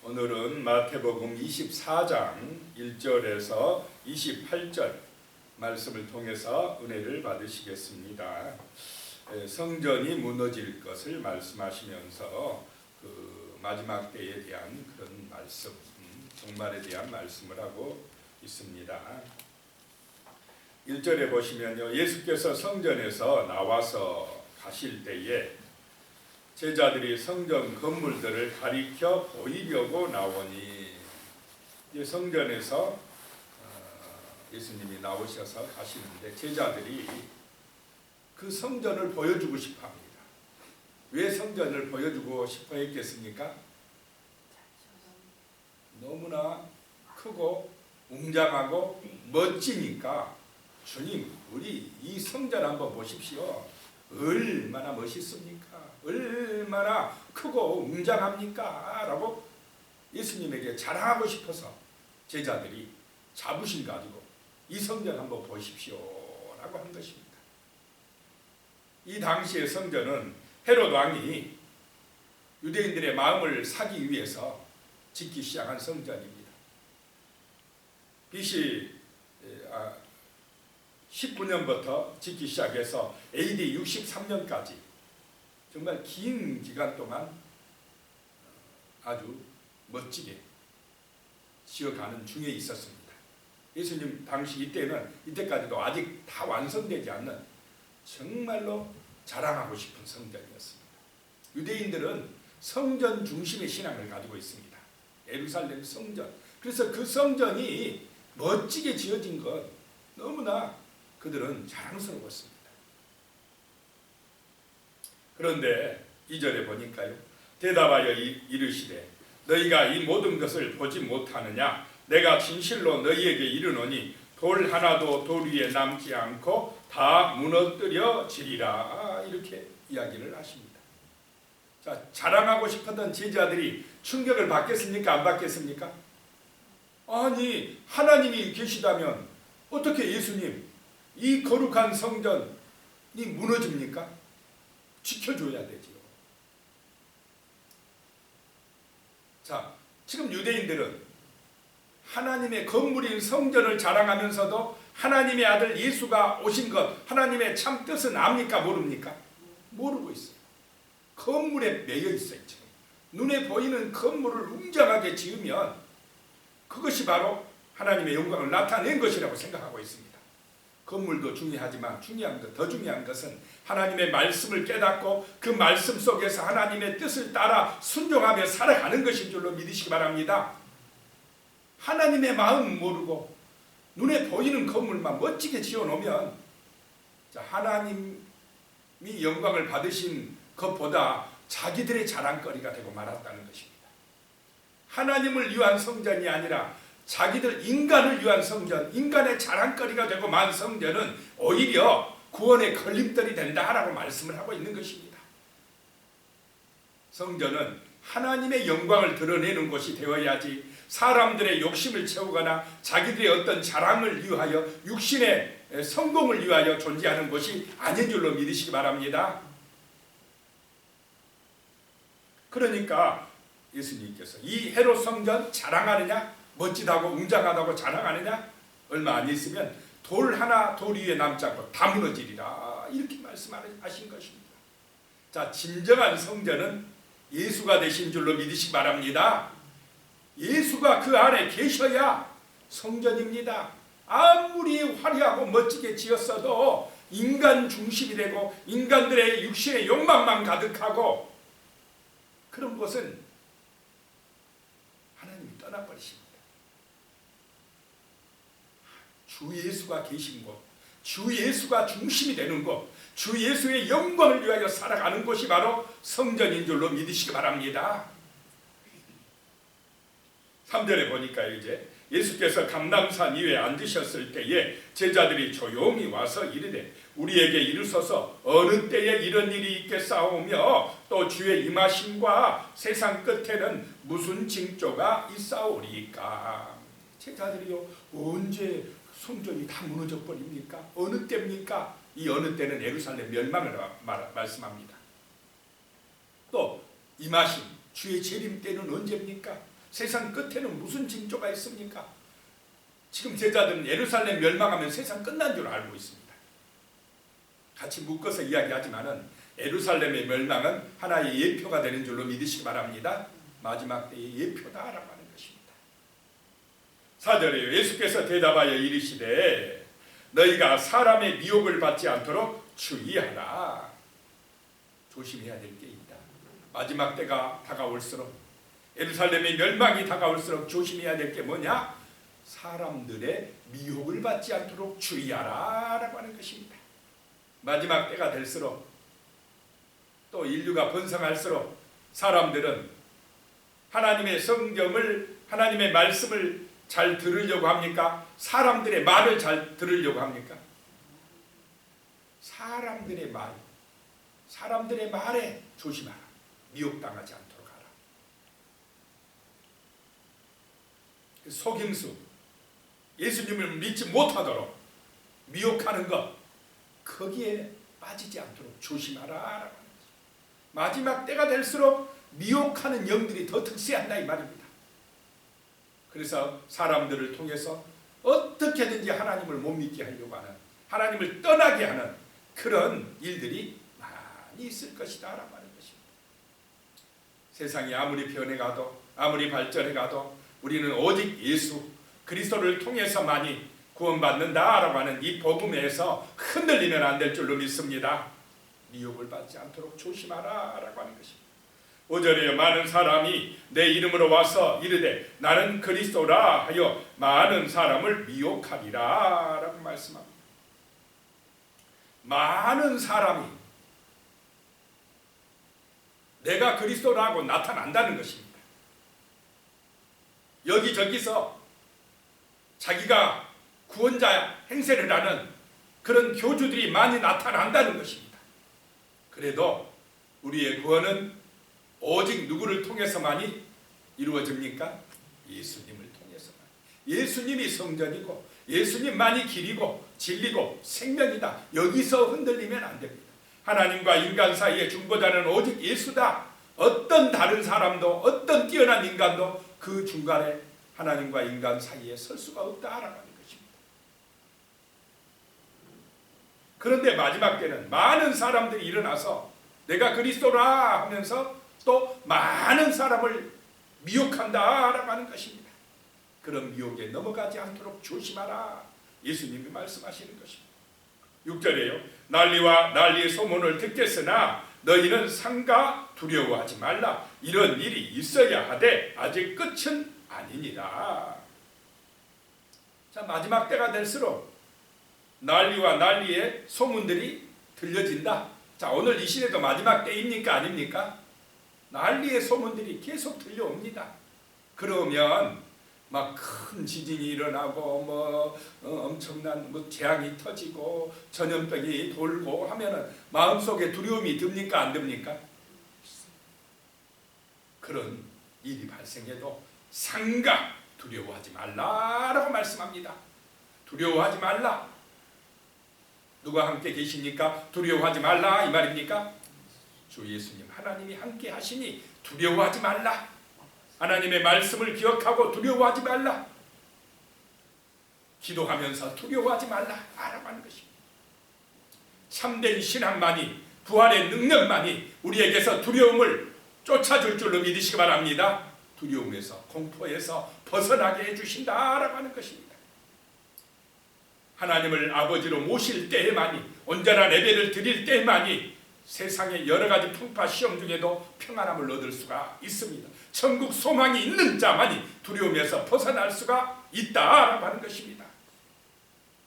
오늘은 마태복음 24장 1절에서 28절 말씀을 통해서 은혜를 받으시겠습니다. 성전이 무너질 것을 말씀하시면서 그 마지막 때에 대한 그런 말씀, 종말에 대한 말씀을 하고 있습니다. 1절에 보시면요, 예수께서 성전에서 나와서 가실 때에 제자들이 성전 건물들을 가리켜 보이려고 나오니, 성전에서 예수님이 나오셔서 가시는데 제자들이 그 성전을 보여주고 싶어 합니다. 왜 성전을 보여주고 싶어 했겠습니까? 너무나 크고 웅장하고 멋지니까, 주님, 우리 이 성전 한번 보십시오. 얼마나 멋있습니까? 얼마나 크고 웅장합니까? 라고 예수님에게 자랑하고 싶어서 제자들이 자부심 가지고 이 성전 한번 보십시오 라고 한 것입니다. 이 당시의 성전은 헤롯 왕이 유대인들의 마음을 사기 위해서 짓기 시작한 성전입니다. BC 19년부터 짓기 시작해서 AD 63년까지 정말 긴 기간 동안 아주 멋지게 지어가는 중에 있었습니다. 예수님 당시 이때까지도 아직 다 완성되지 않는 정말로 자랑하고 싶은 성전이었습니다. 유대인들은 성전 중심의 신앙을 가지고 있습니다. 예루살렘 성전. 그래서 그 성전이 멋지게 지어진 것 너무나 그들은 자랑스러웠습니다. 그런데 2절에 보니까요, 대답하여 이르시되 너희가 이 모든 것을 보지 못하느냐? 내가 진실로 너희에게 이르노니 돌 하나도 돌 위에 남지 않고 다 무너뜨려지리라. 이렇게 이야기를 하십니다. 자, 자랑하고 싶었던 제자들이 충격을 받겠습니까? 안 받겠습니까? 아니, 하나님이 계시다면 어떻게 예수님 이 거룩한 성전이 무너집니까? 지켜줘야 되지요. 자, 지금 유대인들은 하나님의 건물인 성전을 자랑하면서도 하나님의 아들 예수가 오신 것, 하나님의 참 뜻은 압니까? 모릅니까? 모르고 있어요. 건물에 매여 있어요. 지금 눈에 보이는 건물을 웅장하게 지으면 그것이 바로 하나님의 영광을 나타낸 것이라고 생각하고 있습니다. 건물도 중요하지만 더 중요한 것은 하나님의 말씀을 깨닫고 그 말씀 속에서 하나님의 뜻을 따라 순종하며 살아가는 것인 줄로 믿으시기 바랍니다. 하나님의 마음 모르고 눈에 보이는 건물만 멋지게 지어놓으면 하나님이 영광을 받으신 것보다 자기들의 자랑거리가 되고 말았다는 것입니다. 하나님을 위한 성전이 아니라 자기들 인간을 위한 성전, 인간의 자랑거리가 되고 만 성전은 오히려 구원의 걸림돌이 된다라고 말씀을 하고 있는 것입니다. 성전은 하나님의 영광을 드러내는 곳이 되어야지 사람들의 욕심을 채우거나 자기들의 어떤 자랑을 위하여 육신의 성공을 위하여 존재하는 곳이 아닌 줄로 믿으시기 바랍니다. 그러니까 예수님께서 이 헤롯 성전 자랑하느냐? 멋지다고 웅장하다고 자랑하느냐? 얼마 안 있으면 돌 하나 돌 위에 남지 않고 다 무너지리라. 이렇게 말씀하신 것입니다. 자, 진정한 성전은 예수가 되신 줄로 믿으시기 바랍니다. 예수가 그 안에 계셔야 성전입니다. 아무리 화려하고 멋지게 지었어도 인간 중심이 되고 인간들의 육신의 욕망만 가득하고 그런 곳은 하나님이 떠나버리십니다. 주 예수가 계신 곳, 주 예수가 중심이 되는 곳, 주 예수의 영광을 위하여 살아가는 곳이 바로 성전인 줄로 믿으시기 바랍니다. 3절에 보니까 이제 예수께서 감람산 위에 앉으셨을 때에 제자들이 조용히 와서 이르되 우리에게 이르소서 어느 때에 이런 일이 있겠사오며 또 주의 임하심과 세상 끝에는 무슨 징조가 있사오리까. 제자들이요, 언제 성전이 다 무너져 버립니까? 어느 때입니까? 이 어느 때는 예루살렘 멸망을 말씀합니다. 또 임하심, 주의 재림 때는 언제입니까? 세상 끝에는 무슨 징조가 있습니까? 지금 제자들은 예루살렘 멸망하면 세상 끝난 줄 알고 있습니다. 같이 묶어서 이야기하지만은 예루살렘의 멸망은 하나의 예표가 되는 줄로 믿으시기 바랍니다. 마지막 때의 예표다라고 하는 것입니다. 4절에요. 예수께서 대답하여 이르시되 너희가 사람의 미혹을 받지 않도록 주의하라. 조심해야 될 게 있다. 마지막 때가 다가올수록, 예루살렘의 멸망이 다가올수록 조심해야 될 게 뭐냐? 사람들의 미혹을 받지 않도록 주의하라 라고 하는 것입니다. 마지막 때가 될수록, 또 인류가 번성할수록 사람들은 하나님의 성경을, 하나님의 말씀을 잘 들으려고 합니까? 사람들의 말을 잘 들으려고 합니까? 사람들의 말, 사람들의 말에 조심하라. 미혹당하지 않도록 하라. 속임수, 예수님을 믿지 못하도록 미혹하는 것, 거기에 빠지지 않도록 조심하라. 마지막 때가 될수록 미혹하는 영들이 더 특세한다 이 말입니다. 그래서 사람들을 통해서 어떻게든지 하나님을 못 믿게 하려고 하는, 하나님을 떠나게 하는 그런 일들이 많이 있을 것이다 라고 하는 것입니다. 세상이 아무리 변해가도, 아무리 발전해가도 우리는 오직 예수 그리스도를 통해서만이 구원받는다라고 하는 이 복음에서 흔들리면 안 될 줄로 믿습니다. 미혹을 받지 않도록 조심하라 라고 하는 것입니다. 5절에요. 많은 사람이 내 이름으로 와서 이르되 나는 그리스도라 하여 많은 사람을 미혹하리라 라고 말씀합니다. 많은 사람이 내가 그리스도라고 나타난다는 것입니다. 여기저기서 자기가 구원자 행세를 하는 그런 교주들이 많이 나타난다는 것입니다. 그래도 우리의 구원은 오직 누구를 통해서만이 이루어집니까? 예수님을 통해서만. 예수님이 성전이고 예수님만이 길이고 진리고 생명이다. 여기서 흔들리면 안 됩니다. 하나님과 인간 사이의 중보자는 오직 예수다. 어떤 다른 사람도, 어떤 뛰어난 인간도 그 중간에 하나님과 인간 사이에 설 수가 없다라고 하는 것입니다. 그런데 마지막 때는 많은 사람들이 일어나서 내가 그리스도라 하면서 또 많은 사람을 미혹한다라고 하는 것입니다. 그런 미혹에 넘어가지 않도록 조심하라. 예수님이 말씀하시는 것입니다. 6절에요. 난리와 난리의 소문을 듣겠으나 너희는 삼가 두려워하지 말라. 이런 일이 있어야 하되 아직 끝은 아니니라. 자, 마지막 때가 될수록 난리와 난리의 소문들이 들려진다. 자, 오늘 이 시대도 마지막 때입니까? 아닙니까? 난리의 소문들이 계속 들려옵니다. 그러면 막 큰 지진이 일어나고 엄청난 재앙이 터지고 전염병이 돌고 하면은 마음속에 두려움이 듭니까? 안 듭니까? 그런 일이 발생해도 삼가 두려워하지 말라라고 말씀합니다. 두려워하지 말라. 누가 함께 계십니까? 두려워하지 말라 이 말입니까? 주 예수님 하나님이 함께 하시니 두려워하지 말라. 하나님의 말씀을 기억하고 두려워하지 말라. 기도하면서 두려워하지 말라 라고 하는 것입니다. 참된 신앙만이, 부활의 능력만이 우리에게서 두려움을 쫓아줄 줄로 믿으시기 바랍니다. 두려움에서, 공포에서 벗어나게 해주신다라고 하는 것입니다. 하나님을 아버지로 모실 때에만이, 온전한 예배를 드릴 때에만이 세상의 여러 가지 풍파 시험 중에도 평안함을 얻을 수가 있습니다. 천국 소망이 있는 자만이 두려움에서 벗어날 수가 있다라고 하는 것입니다.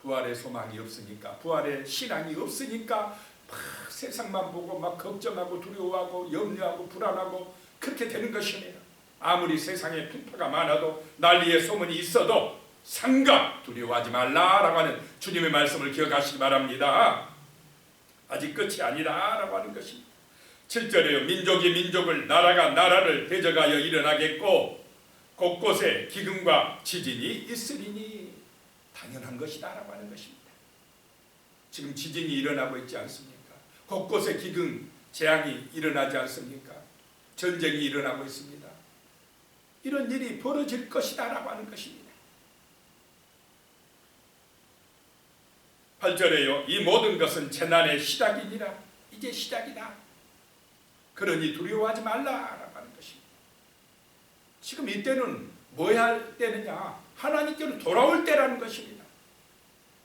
부활의 소망이 없으니까, 부활의 신앙이 없으니까 막 세상만 보고 막 걱정하고 두려워하고 염려하고 불안하고 그렇게 되는 것이네요. 아무리 세상에 풍파가 많아도 난리의 소문이 있어도 삼가 두려워하지 말라라고 하는 주님의 말씀을 기억하시기 바랍니다. 아직 끝이 아니다라고 하는 것입니다. 7절에요. 민족이 민족을, 나라가 나라를 대적하여 일어나겠고 곳곳에 기근과 지진이 있으리니 당연한 것이다라고 하는 것입니다. 지금 지진이 일어나고 있지 않습니까? 곳곳에 기근, 재앙이 일어나지 않습니까? 전쟁이 일어나고 있습니다. 이런 일이 벌어질 것이다 라고 하는 것입니다. 8절에요. 이 모든 것은 재난의 시작이니라. 이제 시작이다. 그러니 두려워하지 말라라고 하는 것입니다. 지금 이때는 뭐 할 때느냐? 하나님께로 돌아올 때라는 것입니다.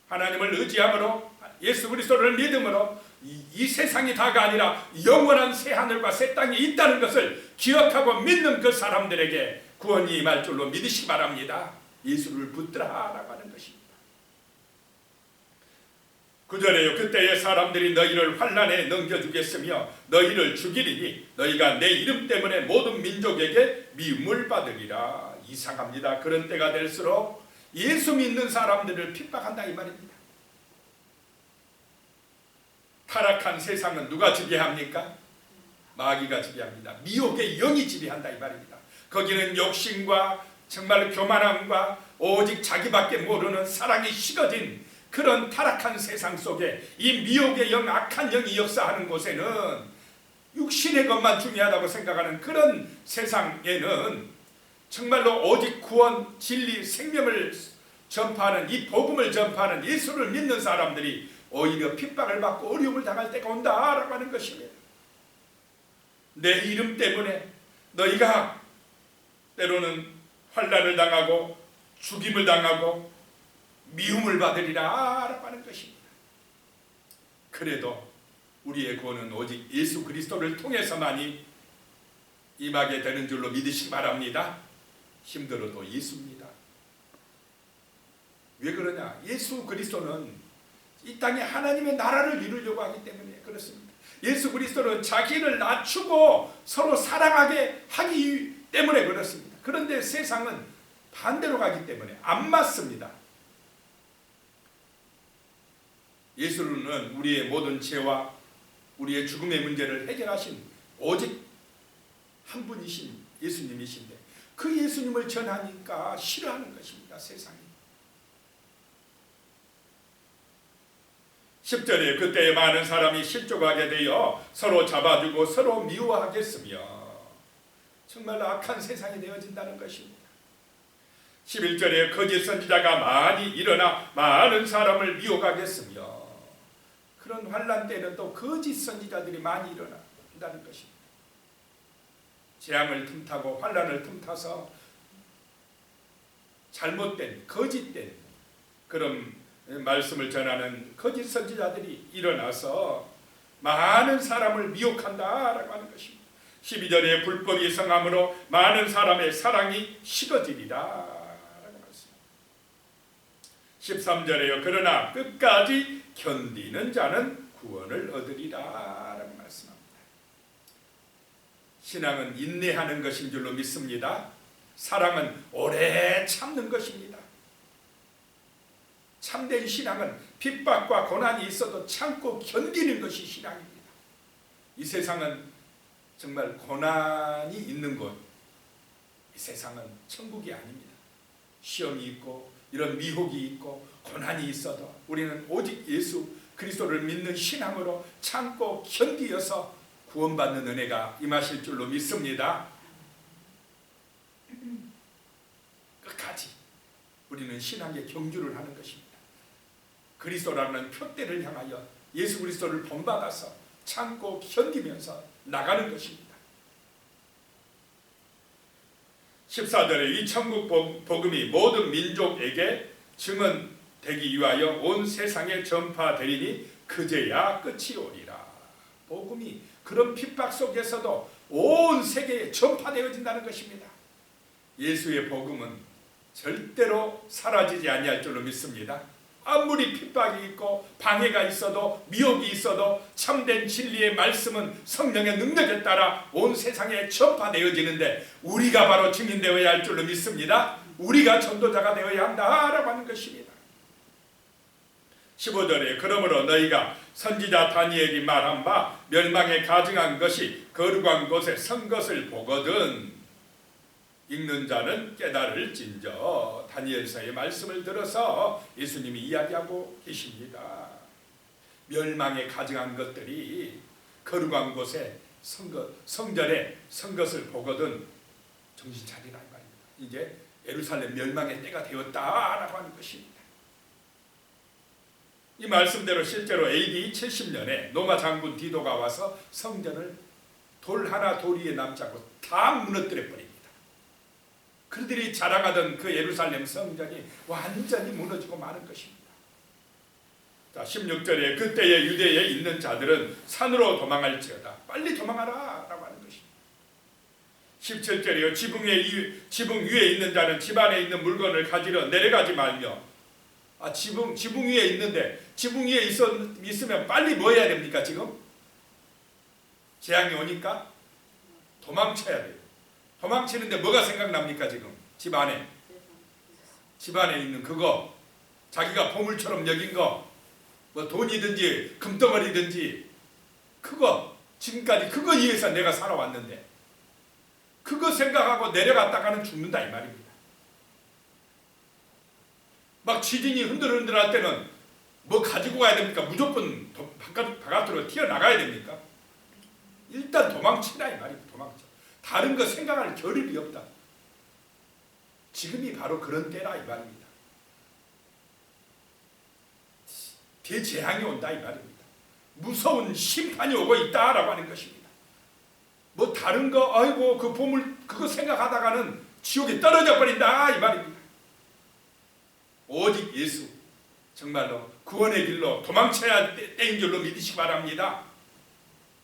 하나님을 의지함으로 예수 그리스도를 믿음으로 이 세상이 다가 아니라 영원한 새 하늘과 새 땅이 있다는 것을 기억하고 믿는 그 사람들에게 구원이 임할 줄로 믿으시기 바랍니다. 예수를 붙들어라고 하는 것입니다. 9절에요. 그때의 사람들이 너희를 환난에 넘겨주겠으며 너희를 죽이리니 너희가 내 이름 때문에 모든 민족에게 미움을 받으리라. 이상합니다. 그런 때가 될수록 예수 믿는 사람들을 핍박한다 이 말입니다. 타락한 세상은 누가 지배합니까? 마귀가 지배합니다. 미혹의 영이 지배한다 이 말입니다. 거기는 욕심과 정말 교만함과 오직 자기밖에 모르는 사랑이 식어진 그런 타락한 세상 속에 이 미혹의 영, 악한 영이 역사하는 곳에는 육신의 것만 중요하다고 생각하는 그런 세상에는 정말로 오직 구원, 진리, 생명을 전파하는 이 복음을 전파하는 예수를 믿는 사람들이 오히려 핍박을 받고 어려움을 당할 때가 온다라고 하는 것입니다. 내 이름 때문에 너희가 때로는 환난을 당하고 죽임을 당하고 미움을 받으리라 라고 하는 것입니다. 그래도 우리의 구원은 오직 예수 그리스도를 통해서만이 임하게 되는 줄로 믿으시기 바랍니다. 힘들어도 예수입니다. 왜 그러냐? 예수 그리스도는 이 땅에 하나님의 나라를 이루려고 하기 때문에 그렇습니다. 예수 그리스도는 자기를 낮추고 서로 사랑하게 하기 때문에 그렇습니다. 그런데 세상은 반대로 가기 때문에 안 맞습니다. 예수는 우리의 모든 죄와 우리의 죽음의 문제를 해결하신 오직 한 분이신 예수님이신데 그 예수님을 전하니까 싫어하는 것입니다. 세상이. 10절에 그때 많은 사람이 실족하게 되어 서로 잡아주고 서로 미워하겠으며 정말 악한 세상이 되어진다는 것입니다. 11절에 거짓 선지자가 많이 일어나 많은 사람을 미혹하겠으며 그런 환난 때는 또 거짓 선지자들이 많이 일어난다는 것입니다. 재앙을 틈타고 환난을 틈타서 잘못된 거짓된 그런 말씀을 전하는 거짓 선지자들이 일어나서 많은 사람을 미혹한다라고 하는 것입니다. 12절에 불법이 성함으로 많은 사람의 사랑이 식어지리라 라고 말씀합니다. 13절에요. 그러나 끝까지 견디는 자는 구원을 얻으리라 라고 말씀합니다. 신앙은 인내하는 것인 줄로 믿습니다. 사랑은 오래 참는 것입니다. 참된 신앙은 핍박과 고난이 있어도 참고 견디는 것이 신앙입니다. 이 세상은 정말 고난이 있는 곳, 이 세상은 천국이 아닙니다. 시험이 있고 이런 미혹이 있고 고난이 있어도 우리는 오직 예수 그리스도를 믿는 신앙으로 참고 견디어서 구원받는 은혜가 임하실 줄로 믿습니다. 끝까지 우리는 신앙의 경주를 하는 것입니다. 그리스도라는 표대를 향하여 예수 그리스도를 본받아서 참고 견디면서 나가는 것입니다. 14절에 이 천국 복음이 모든 민족에게 증언되기 위하여 온 세상에 전파되리니 그제야 끝이 오리라. 복음이 그런 핍박 속에서도 온 세계에 전파되어진다는 것입니다. 예수의 복음은 절대로 사라지지 아니할 줄로 믿습니다. 아무리 핍박이 있고 방해가 있어도 미혹이 있어도 참된 진리의 말씀은 성령의 능력에 따라 온 세상에 전파되어지는데 우리가 바로 증인되어야 할 줄로 믿습니다. 우리가 전도자가 되어야 한다라고 하는 것입니다. 15절에 그러므로 너희가 선지자 다니엘이 말한 바 멸망에 가증한 것이 거룩한 곳에 선 것을 보거든 읽는 자는 깨달을진저. 다니엘서의 말씀을 들어서 예수님이 이야기하고 계십니다. 멸망에 가증한 것들이 거룩한 곳에 성전에 선 것을 보거든 정신 차리라 이 말입니다. 이제 예루살렘 멸망의 때가 되었다라고 하는 것입니다. 이 말씀대로 실제로 AD 70년에 로마 장군 디도가 와서 성전을 돌 하나 돌 위에 남지 않고 다 무너뜨려 버립니다. 그들이 자랑하던 그 예루살렘 성전이 완전히 무너지고 마는 것입니다. 자, 16절에 그때의 유대에 있는 자들은 산으로 도망할지어다. 빨리 도망하라 라고 하는 것입니다. 17절에요. 지붕 위에 있는 자는 집 안에 있는 물건을 가지러 내려가지 말며. 지붕 위에 있는데 지붕 위에 있으면 빨리 뭐 해야 됩니까? 지금 재앙이 오니까 도망쳐야 돼요. 도망치는데 뭐가 생각납니까? 지금 집 안에 있는 그거, 자기가 보물처럼 여긴 거, 뭐 돈이든지 금덩어리든지 그거, 지금까지 그거 위해서 내가 살아왔는데 그거 생각하고 내려갔다가는 죽는다 이 말입니다. 막 지진이 흔들흔들할 때는 뭐 가지고 가야 됩니까? 무조건 바깥으로 튀어나가야 됩니까? 일단 도망치라 이 말입니다. 도망쳐. 다른 거 생각할 겨를이 없다. 지금이 바로 그런 때라 이 말입니다. 대재앙이 온다 이 말입니다. 무서운 심판이 오고 있다라고 하는 것입니다. 뭐 다른 거 아이고 그 보물 그거 생각하다가는 지옥에 떨어져 버린다 이 말입니다. 오직 예수, 정말로 구원의 길로 도망쳐야 때인 줄로 믿으시기 바랍니다.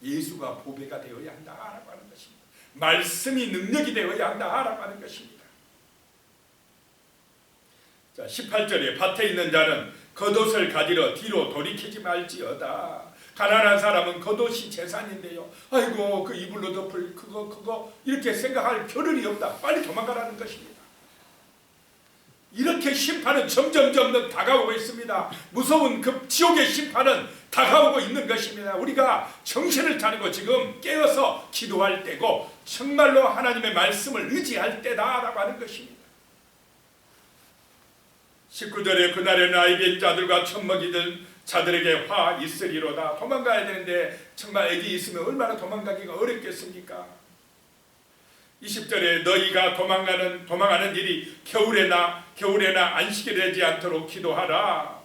예수가 보배가 되어야 한다라고 하는 것입니다. 말씀이 능력이 되어야 한다라고 하는 것입니다. 자, 18절에 밭에 있는 자는 겉옷을 가지러 뒤로 돌이키지 말지어다. 가난한 사람은 겉옷이 재산인데요. 아이고 그 이불로 덮을 그거 이렇게 생각할 겨를이 없다. 빨리 도망가라는 것입니다. 이렇게 심판은 점점 다가오고 있습니다. 무서운 그 지옥의 심판은 다가오고 있는 것입니다. 우리가 정신을 차리고 지금 깨어서 기도할 때고 정말로 하나님의 말씀을 의지할 때다라고 하는 것입니다. 19절에 그날에 나에게 자들과 젖먹이던 자들에게 화 있으리로다. 도망가야 되는데 정말 애기 있으면 얼마나 도망가기가 어렵겠습니까? 20절에 너희가 도망하는 일이 겨울에나 안식이 되지 않도록 기도하라.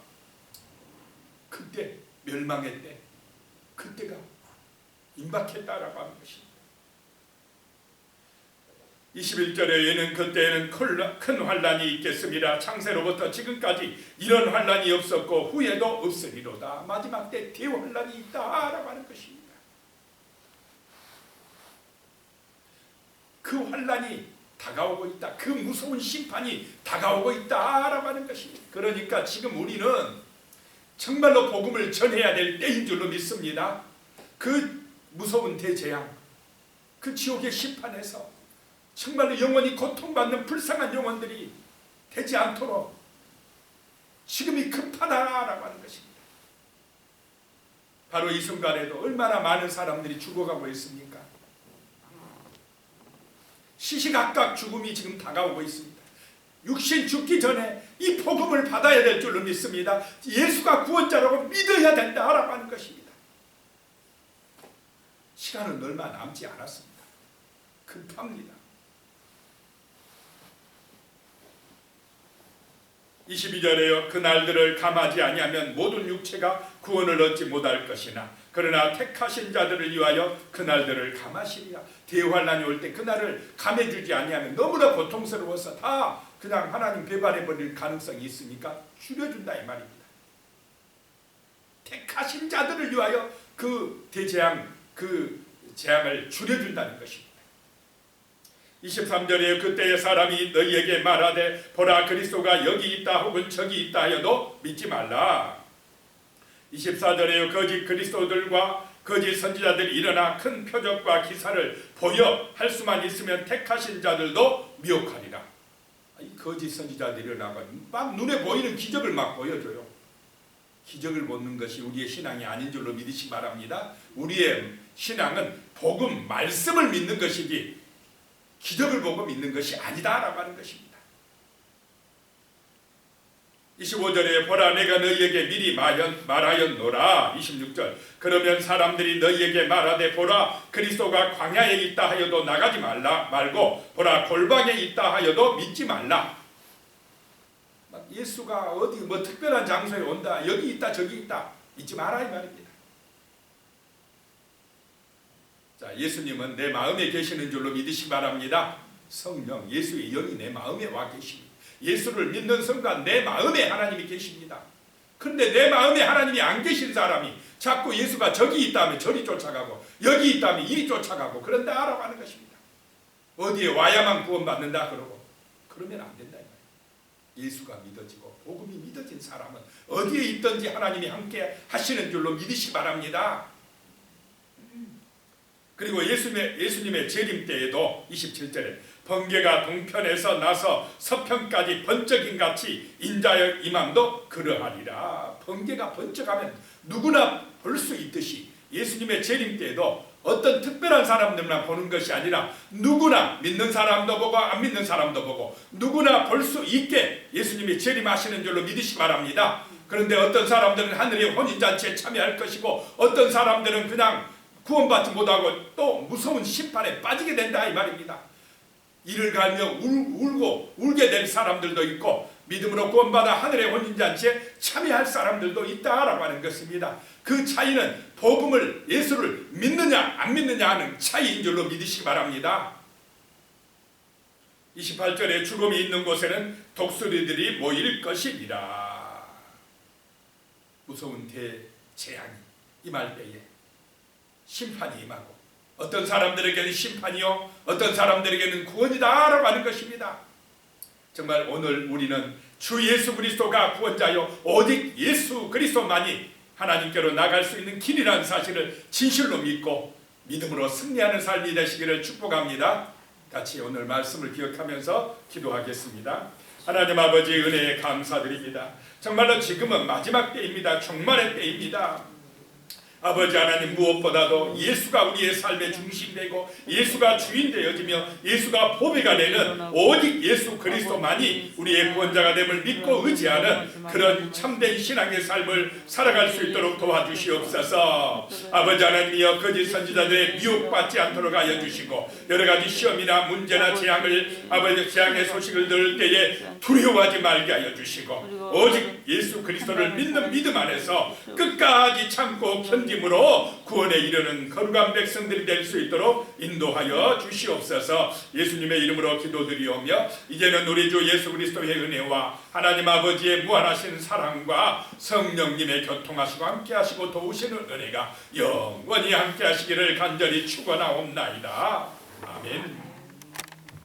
그때 멸망의 때, 그때가 임박했다라고 하는 것입니다. 21절에는 그때에는 큰 환란이 있겠습니다. 창세로부터 지금까지 이런 환란이 없었고 후에도 없으리로다. 마지막 때 대환란이 있다라고 하는 것입니다. 그 환란이 다가오고 있다. 그 무서운 심판이 다가오고 있다라고 하는 것입니다. 그러니까 지금 우리는 정말로 복음을 전해야 될 때인 줄로 믿습니다. 그 무서운 대재앙, 그 지옥의 심판에서 정말로 영원히 고통받는 불쌍한 영혼들이 되지 않도록 지금이 급하다라고 하는 것입니다. 바로 이 순간에도 얼마나 많은 사람들이 죽어가고 있습니까? 시시각각 죽음이 지금 다가오고 있습니다. 육신 죽기 전에 이 복음을 받아야 될 줄로 믿습니다. 예수가 구원자라고 믿어야 된다라고 하는 것입니다. 시간은 얼마 남지 않았습니다. 급합니다. 22절에요. 그 날들을 감하지 아니하면 모든 육체가 구원을 얻지 못할 것이나 그러나 택하신 자들을 위하여 그 날들을 감하시리라. 대환란이 올 때 그 날을 감해주지 아니하면 너무나 고통스러워서 다 그냥 하나님 배반해버릴 가능성이 있으니까 줄여준다 이 말입니다. 택하신 자들을 위하여 그 대재앙, 그 재앙을 줄여준다는 것입니다. 23절에 그때의 사람이 너희에게 말하되 보라 그리스도가 여기 있다 혹은 저기 있다 하여도 믿지 말라. 24절에 거짓 그리스도들과 거짓 선지자들이 일어나 큰 표적과 기사를 보여 할 수만 있으면 택하신 자들도 미혹하리라. 이 거짓 선지자들이 일어나고 막 눈에 보이는 기적을 막 보여줘요. 기적을 보는 것이 우리의 신앙이 아닌 줄로 믿으시기 바랍니다. 우리의 신앙은 복음, 말씀을 믿는 것이지 기적을 보고 믿는 것이 아니다라고 하는 것입니다. 25절에 보라 내가 너희에게 미리 말하였노라. 26절 그러면 사람들이 너희에게 말하되 보라 그리스도가 광야에 있다 하여도 나가지 말고 보라 골방에 있다 하여도 믿지 말라. 예수가 어디 뭐 특별한 장소에 온다, 여기 있다 저기 있다 잊지 마라 이 말입니다. 자, 예수님은 내 마음에 계시는 줄로 믿으시기 바랍니다. 성령 예수의 영이 내 마음에 와 계십니다. 예수를 믿는 순간 내 마음에 하나님이 계십니다. 그런데 내 마음에 하나님이 안 계신 사람이 자꾸 예수가 저기 있다면 저리 쫓아가고 여기 있다면 이리 쫓아가고 그런다 알아가는 것입니다. 어디에 와야만 구원받는다 그러고 그러면 안 된다. 예수가 믿어지고 복음이 믿어진 사람은 어디에 있든지 하나님이 함께 하시는 줄로 믿으시기 바랍니다. 그리고 예수님의 재림 때에도 27절에 번개가 동편에서 나서 서편까지 번쩍임같이 인자의 임함도 그러하리라. 번개가 번쩍하면 누구나 볼 수 있듯이 예수님의 재림 때에도 어떤 특별한 사람들만 보는 것이 아니라 누구나 믿는 사람도 보고 안 믿는 사람도 보고 누구나 볼 수 있게 예수님이 재림하시는 줄로 믿으시기 바랍니다. 그런데 어떤 사람들은 하늘의 혼인잔치에 참여할 것이고 어떤 사람들은 그냥 구원받지 못하고 또 무서운 심판에 빠지게 된다 이 말입니다. 이를 갈며 울게 될 사람들도 있고 믿음으로 구원받아 하늘의 혼인잔치에 참여할 사람들도 있다라고 하는 것입니다. 그 차이는 복음을 예수를 믿느냐 안 믿느냐 하는 차이인 줄로 믿으시기 바랍니다. 28절에 죽음이 있는 곳에는 독수리들이 모일 것이니라. 무서운 대재앙이 임할 때에 심판이 임하고 어떤 사람들에게는 심판이요 어떤 사람들에게는 구원이다라고 하는 것입니다. 정말 오늘 우리는 주 예수 그리스도가 구원자요 오직 예수 그리스도만이 하나님께로 나갈 수 있는 길이라는 사실을 진실로 믿고 믿음으로 승리하는 삶이 되시기를 축복합니다. 같이 오늘 말씀을 기억하면서 기도하겠습니다. 하나님 아버지 은혜에 감사드립니다. 정말로 지금은 마지막 때입니다. 종말의 때입니다. 아버지 하나님 무엇보다도 예수가 우리의 삶의 중심되고 예수가 주인 되어지며 예수가 보배가 되는 오직 예수 그리스도만이 우리의 구원자가 됨을 믿고 의지하는 그런 참된 신앙의 삶을 살아갈 수 있도록 도와주시옵소서. 아버지 하나님이여 거짓 선지자들의 미혹받지 않도록 하여 주시고 여러가지 시험이나 문제나 재앙의 소식을 들을 때에 두려워하지 말게 하여 주시고 오직 예수 그리스도를 믿는 믿음 안에서 끝까지 참고 힘으로 구원에 이르는 거룩한 백성들이 될 수 있도록 인도하여 주시옵소서. 예수님의 이름으로 기도드리오며 이제는 우리 주 예수 그리스도의 은혜와 하나님 아버지의 무한하신 사랑과 성령님의 교통하시고 함께하시고 도우시는 은혜가 영원히 함께하시기를 간절히 축원하옵나이다. 아멘.